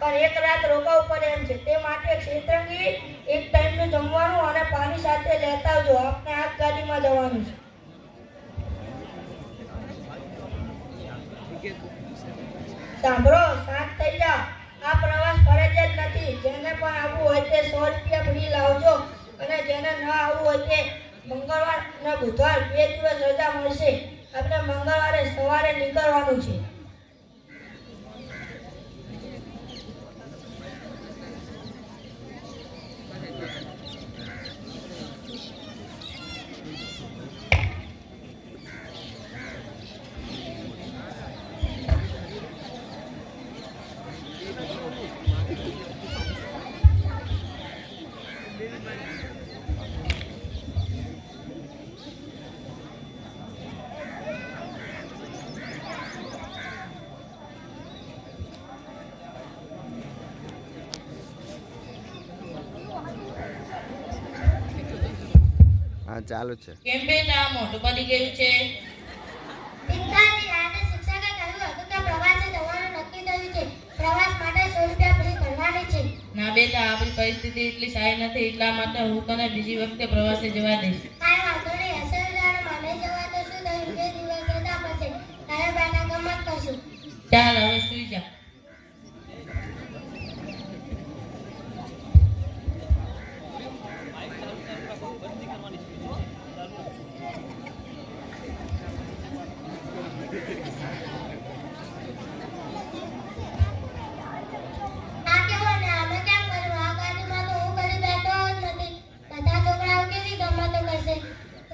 પણ એક રાત રોકાવું પડે એમ છે. તે માટે ક્ષેત્રંગી એક ટાઈમનું જમવાનું અને પાણી સાથે લેતા આવજો. આપને આ ગાડીમાં જવાનું છે. સાંભળો, શાંત થઈ જાઓ. આ પ્રવાસ ફરજિયાત નથી. જેને પણ આવવું હોય તે 100 રૂપિયા ફ્રી લાવજો અને જેને ન આવવું હોય તે મંગળવાર અને બુધવાર 2 દિવસ રજા મળશે. આપણે મંગળવારે સવારે નીકળવાનું છે. હા ચાલુ છે. કેમ બેટા મોઢું પડી ગયું છે? પિતાજી, આજે શિક્ષકે કહ્યું હતું કે પ્રવાસે જવાનું નક્કી થયું છે. પ્રવાસ માટે 100 રૂપિયા ફ્રી ભરવાની છે. ના બેટા, આપણી પરિસ્થિતિ એટલી સારી નથી, એટલા માટે હું તને બીજી વખતે પ્રવાસે જવા દઈશ. કાંઈ વાંધો નહીં. અસલજારમાં મને જવા તો શું થયું? 2 દિવસ રજા પડશે. તારે બેટા ગમત કરશું. ચાલ હવે સુઈ જા. આ કેવું ને અમે કેમ કર્યું? આ ગાડીમાં તો હું ઘરે બેઠો જ નથી. બધા છોકરાઓ કેવી ગમતો કરશે,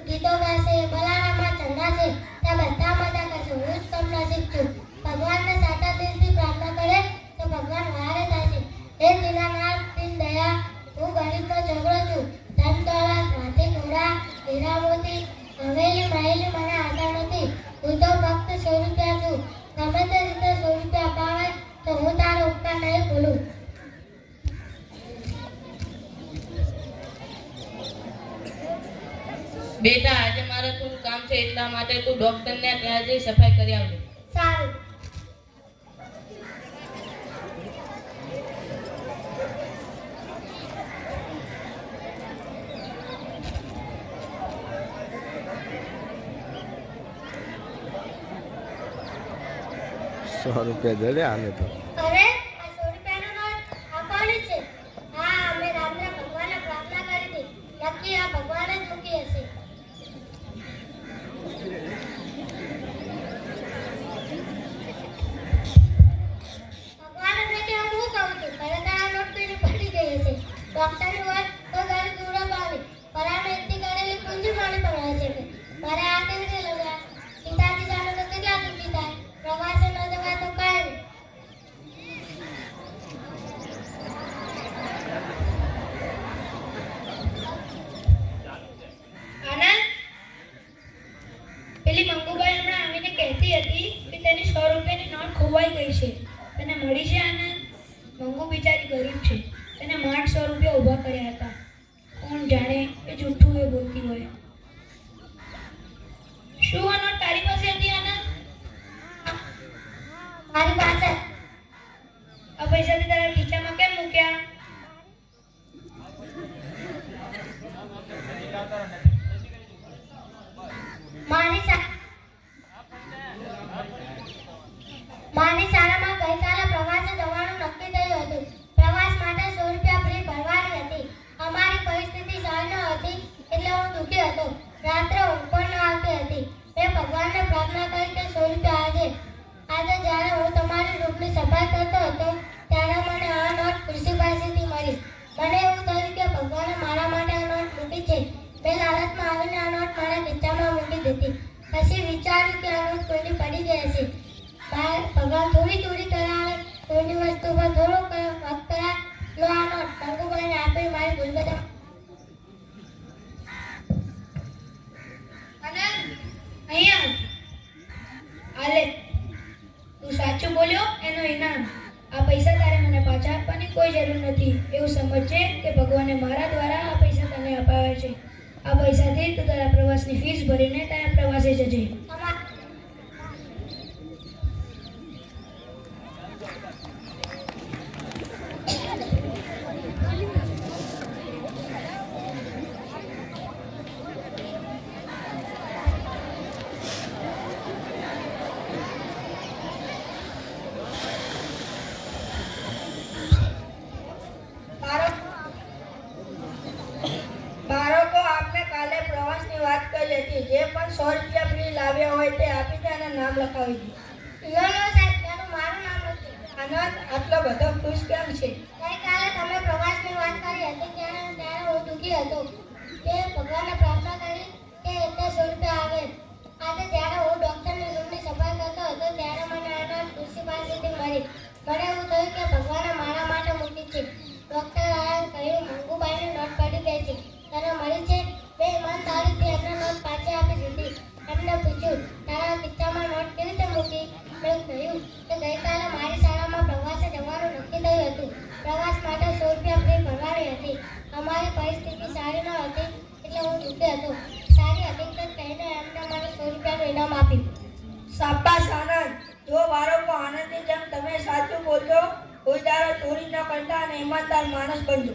ગીતો ગાશે, બલારામાં ચંદાશે, ત્યાં બધા મજા કરશે. હું જ કમનસીબ છું. ભગવાનને સાચા દિલથી પ્રાર્થના કરે તો ભગવાન વહારે થાય છે. હે દીનાનાથ, દીન દયા, હું ગરીબનો છોકરો છું. ધન દોલત, હાથી ઘોડા, હીરા મોતી, હવેલી મહેલી મને આશા નથી. હું તો ફક્ત 100 રૂપિયા છું. ગમે તે રીતે 100 રૂપિયા અપાવે તો હું તારો ઉપકાર નહીં ભૂલું. બેટા, આજે મારે થોડું કામ છે, એટલા માટે તું ડોક્ટરને ત્યાં જઈ સફાઈ કરી આવજે. સારું. ₹100 જડે આને તો. અરે, આ 100 રૂપિયાનો નોટ આ કોની છે? હા, અમે રામના ભગવાનને પ્રાર્થના કરી હતી. નક્કી આ ભગવાને જ મૂકી હશે. ભગવાન એટલે કે હું શું કહું છું? ખરેખર આ નોટ કોઈની પડી ગઈ હશે. ડોક્ટરની વાત તો ઘરે દૂર આવી. પરાને એટલી કરેલી પૂંજી મારી પડે છે કે મારે આ કેવી રીતે લગાય? પિતાજી જાણે તો કેટલા દુઃખી થાય. પ્રવાસે ન જવાય તો કાંઈ નહીં. આનંદ, પેલી મંગુબાઈ હમણાં આવીને કહેતી હતી કે તેની 100 રૂપિયાની નોટ ખોવાઈ ગઈ છે. તને મળી છે આનંદ? મંગુ બિચારી ગરીબ છે. તેને માંડ 100 રૂપિયા ઊભા કર્યા હતા. કોણ જાણે એ જૂઠું એ બોલતી હોય. શું આ નોટ તારી પાસે હતી આનંદ? મારી પાસે આ પૈસા તે તારા ખીચામાં કેમ મૂક્યા? મારી શાળામાં ગઈકાલે પ્રવાસે જવાનું નક્કી થયું હતું. પ્રવાસ માટે 100 રૂપિયા ફ્રી ભરવાની હતી. અમારી પરિસ્થિતિ સારી ન હતી એટલે હું દુઃખી હતો. રાત્રે ઊંઘ પણ ન આવતી હતી. મેં ભગવાનને પ્રાર્થના કરી કે 100 રૂપિયા આજે જ્યારે હું તમારી રૂમની સફાઈ કરતો હતો ત્યારે મને આ નોટ કૃષિ પાસેથી મળી. મને એવું થયું કે ભગવાને મારા માટે આ નોટ મૂકી છે. મેં લાલચમાં આવીને આ નોટ મારા ખીચામાં મૂકી દીધી. પછી વિચાર્યું કે આ નોટ કોઈની પડી ગઈ હશે. ભગવાન થોડી ચોરી કરાવે, કોઈની વસ્તુ પર થોડો વખત કરાય. લો આ નોટ મંગુબાઈને આપી મારી ભૂલ બધા. આનંદ, અહીંયા આલે. તું સાચું બોલ્યો એનો ઇનામ. આ પૈસા તારે મને પાછા આપવાની કોઈ જરૂર નથી. એવું સમજજે કે ભગવાને મારા દ્વારા આ પૈસા તને અપાવ્યા છે. આ પૈસાથી તું તારા પ્રવાસની ફીસ ભરીને તારા પ્રવાસે જજે. જ હતી. જે પણ 100 રૂપિયા ફ્રી લાવ્યા હોય તે આપી દે અને નામ લખાવી દે. લો સાહેબ, તેનું મારું નામ નથી. આનંદ, આટલો બધો ખુશ કેમ છે? ગઈકાલે તમે પ્રવાસની વાત કરી હતી ત્યારે હું દુઃખી હતો. તે ભગવાનને પ્રાર્થના કરી કે એમને 100 રૂપિયા આવે. આજે જ્યારે હું ડૉક્ટરની રૂમની સફાઈ કરતો હતો ત્યારે મને આનંદ ખુરશી પાસેથી મળી. મને એવું થયું કે ભગવાને મારા માટે મૂકી છે. ડૉક્ટર આયા કહ્યું, મંગુબાઈની નોટ પડી ગઈ છે, તને મળી છે? મેં ઈમાનદારીથી એમને નોટ પાછી આપી દીધી. એમને પૂછ્યું, તારા ખિસ્સામાં નોટ કેવી રીતે મૂકી? મેં કહ્યું કે ગઈકાલે મારી શાળામાં પ્રવાસે જવાનું નક્કી થયું હતું. પ્રવાસ માટે 100 રૂપિયા ફી ભરવાની હતી. અમારી પરિસ્થિતિ સારી ન હતી એટલે હું દુઃખી હતો. સારી હકીકત કહીને એમને મને 100 રૂપિયાનું ઇનામ આપ્યું. શાબાશ આનંદ, જો બાળકો આનંદની જેમ તમે સાચું બોલજો, કોઈ દાડો ચોરી ન કરતા અને ઈમાનદાર માણસ બનજો.